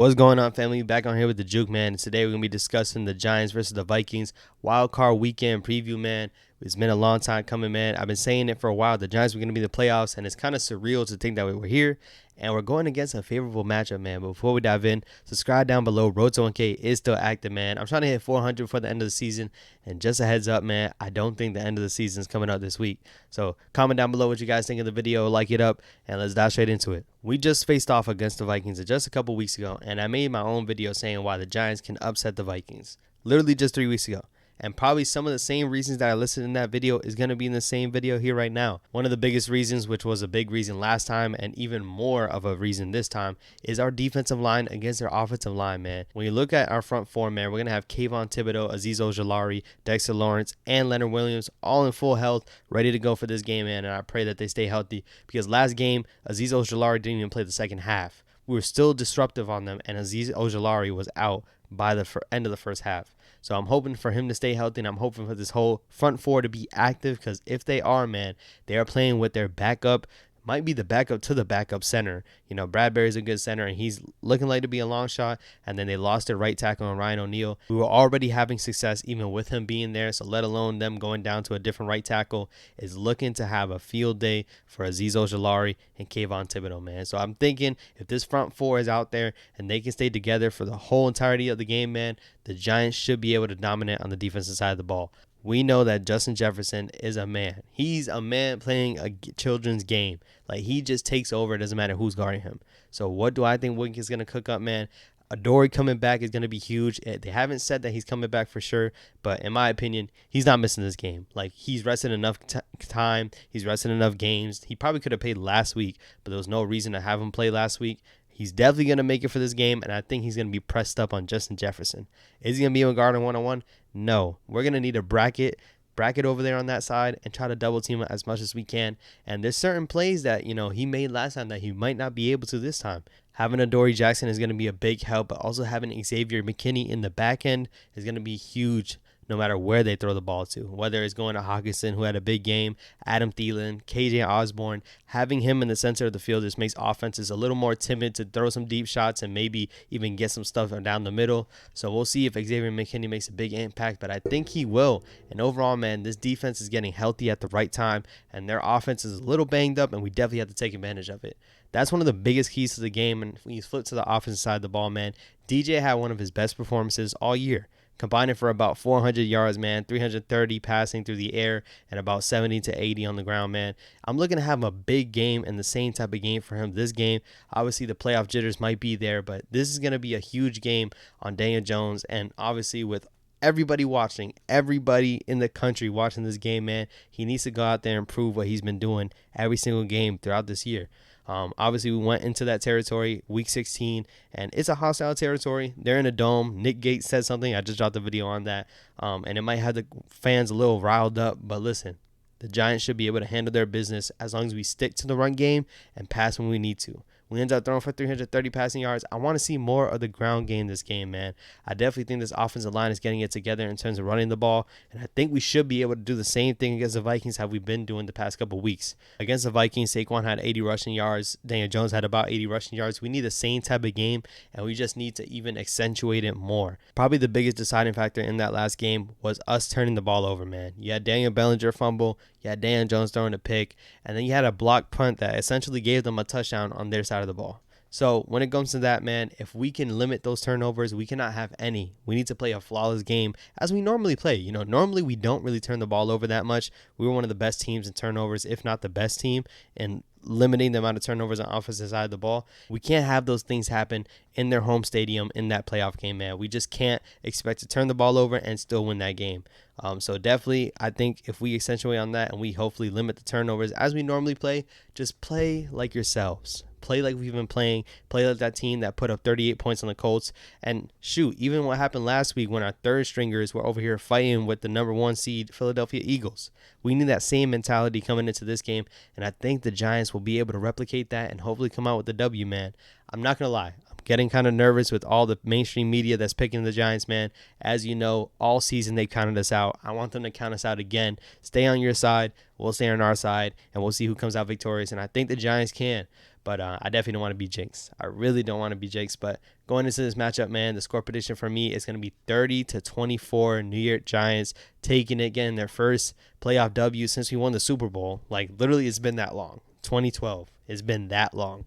What's going on, family? Back on here with the Juke, man. Today we're gonna be discussing the Giants versus the Vikings Wildcard weekend preview, man. It's been a long time coming, man. I've been saying it for a while. The Giants were gonna be in the playoffs, and it's kind of surreal to think that we were here, and we're going against a favorable matchup, man. But before we dive in, subscribe down below. Road to 1K is still active, man. I'm trying to hit 400 for the end of the season, and just a heads up, man, I don't think the end of the season is coming up this week. So comment down below what you guys think of the video, like it up, and let's dive straight into it. We just faced off against the Vikings just a couple weeks ago, and I made my own video saying why the Giants can upset the Vikings. Literally just 3 weeks ago. And probably some of the same reasons that I listed in that video is going to be in the same video here right now. One of the biggest reasons, which was a big reason last time and even more of a reason this time, is our defensive line against their offensive line, man. When you look at our front four, man, we're going to have Kayvon Thibodeau, Azeez Ojulari, Dexter Lawrence, and Leonard Williams all in full health, ready to go for this game, man. And I pray that they stay healthy because last game, Azeez Ojulari didn't even play the second half. We were still disruptive on them, and Azeez Ojulari was out by the end of the first half. So I'm hoping for him to stay healthy, and I'm hoping for this whole front four to be active because if they are, man, they are playing with their backup. Might be the backup to the backup center. You know, Bradbury's a good center, and he's looking like to be a long shot. And then they lost their right tackle on Ryan O'Neal. We were already having success even with him being there, so let alone them going down to a different right tackle is looking to have a field day for Azeez Ojulari and Kayvon Thibodeau, man. So I'm thinking if this front four is out there and they can stay together for the whole entirety of the game, man, the Giants should be able to dominate on the defensive side of the ball. We know that Justin Jefferson is a man. He's a man playing a children's game. Like, he just takes over. It doesn't matter who's guarding him. So what do I think Wiggins is going to cook up, man? Adoree coming back is going to be huge. They haven't said that he's coming back for sure, but in my opinion, he's not missing this game. Like, he's rested enough time. He's rested enough games. He probably could have played last week, but there was no reason to have him play last week. He's definitely going to make it for this game, and I think he's going to be pressed up on Justin Jefferson. Is he going to be on guard on one-on-one? No. We're going to need a bracket over there on that side and try to double team it as much as we can. And there's certain plays that, you know, he made last time that he might not be able to this time. Having Adoree Jackson is going to be a big help, but also having Xavier McKinney in the back end is going to be huge no matter where they throw the ball to, whether it's going to Hawkinson, who had a big game, Adam Thielen, KJ Osborne. Having him in the center of the field just makes offenses a little more timid to throw some deep shots and maybe even get some stuff down the middle. So we'll see if Xavier McKinney makes a big impact, but I think he will. And overall, man, this defense is getting healthy at the right time, and their offense is a little banged up, and we definitely have to take advantage of it. That's one of the biggest keys to the game. And when you flip to the offensive side of the ball, man, DJ had one of his best performances all year. Combining for about 400 yards, man, 330 passing through the air, and about 70 to 80 on the ground, man. I'm looking to have a big game and the same type of game for him this game. Obviously, the playoff jitters might be there, but this is going to be a huge game on Daniel Jones, and obviously with everybody watching, everybody in the country watching this game, man, he needs to go out there and prove what he's been doing every single game throughout this year. Obviously, we went into that territory week 16, and it's a hostile territory. They're in a dome. Nick Gates said something. I just dropped a video on that, and it might have the fans a little riled up. But listen, the Giants should be able to handle their business as long as we stick to the run game and pass when we need to. We end up throwing for 330 passing yards. I want to see more of the ground game this game, man. I definitely think this offensive line is getting it together in terms of running the ball, and I think we should be able to do the same thing against the Vikings how we've been doing the past couple of weeks. Against the Vikings, Saquon had 80 rushing yards. Daniel Jones had about 80 rushing yards. We need the same type of game, and we just need to even accentuate it more. Probably the biggest deciding factor in that last game was us turning the ball over, man. You had Daniel Bellinger fumble. You had Daniel Jones throwing a pick, and then you had a block punt that essentially gave them a touchdown on their side of the ball. So when it comes to that, man, if we can limit those turnovers, we cannot have any. We need to play a flawless game as we normally play. You know, normally we don't really turn the ball over that much. We were one of the best teams in turnovers, if not the best team, in limiting the amount of turnovers on the offensive side of the ball. We can't have those things happen in their home stadium in that playoff game, man. We just can't expect to turn the ball over and still win that game. So definitely, I think if we accentuate on that and we hopefully limit the turnovers as we normally play, just play like yourselves. Play like we've been playing. Play like that team that put up 38 points on the Colts. And shoot, even what happened last week when our third stringers were over here fighting with the number 1 seed Philadelphia Eagles. We need that same mentality coming into this game, and I think the Giants will be able to replicate that and hopefully come out with the W, man. I'm not going to lie. I'm getting kind of nervous with all the mainstream media that's picking the Giants, man. As you know, all season they counted us out. I want them to count us out again. Stay on your side. We'll stay on our side, and we'll see who comes out victorious. And I think the Giants can. But I definitely don't want to be jinxed. I really don't want to be jinxed. But going into this matchup, man, the score prediction for me is going to be 30-24. New York Giants taking it, getting their first playoff W since we won the Super Bowl. Like, literally, it's been that long. 2012. It's been that long.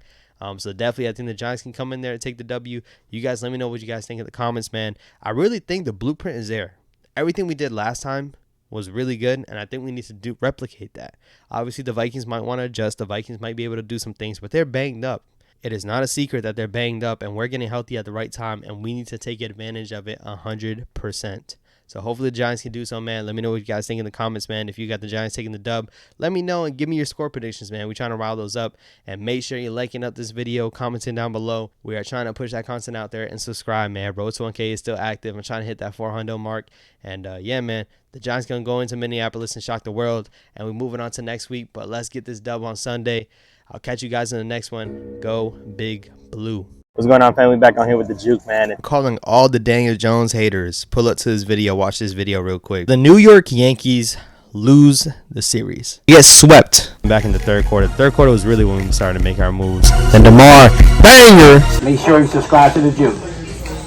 So definitely, I think the Giants can come in there and take the W. You guys let me know what you guys think in the comments, man. I really think the blueprint is there. Everything we did last time was really good, and I think we need to replicate that. Obviously, the Vikings might want to adjust. The Vikings might be able to do some things, but they're banged up. It is not a secret that they're banged up, and we're getting healthy at the right time, and we need to take advantage of it 100%. So hopefully the Giants can do so, man. Let me know what you guys think in the comments, man. If you got the Giants taking the dub, let me know and give me your score predictions, man. We're trying to rile those up. And make sure you're liking up this video, commenting down below. We are trying to push that content out there, and subscribe, man. Road to 1K is still active. I'm trying to hit that 400 mark. And yeah, man, the Giants going to go into Minneapolis and shock the world. And we're moving on to next week. But let's get this dub on Sunday. I'll catch you guys in the next one. Go Big Blue. What's going on, family? Back on here with the Juke, man. I'm calling all the Daniel Jones haters. Pull up to this video. Watch this video real quick. The New York Yankees lose the series. We get swept back in the third quarter. The third quarter was really when we started to make our moves. And DeMar, banger. Make sure you subscribe to the Juke.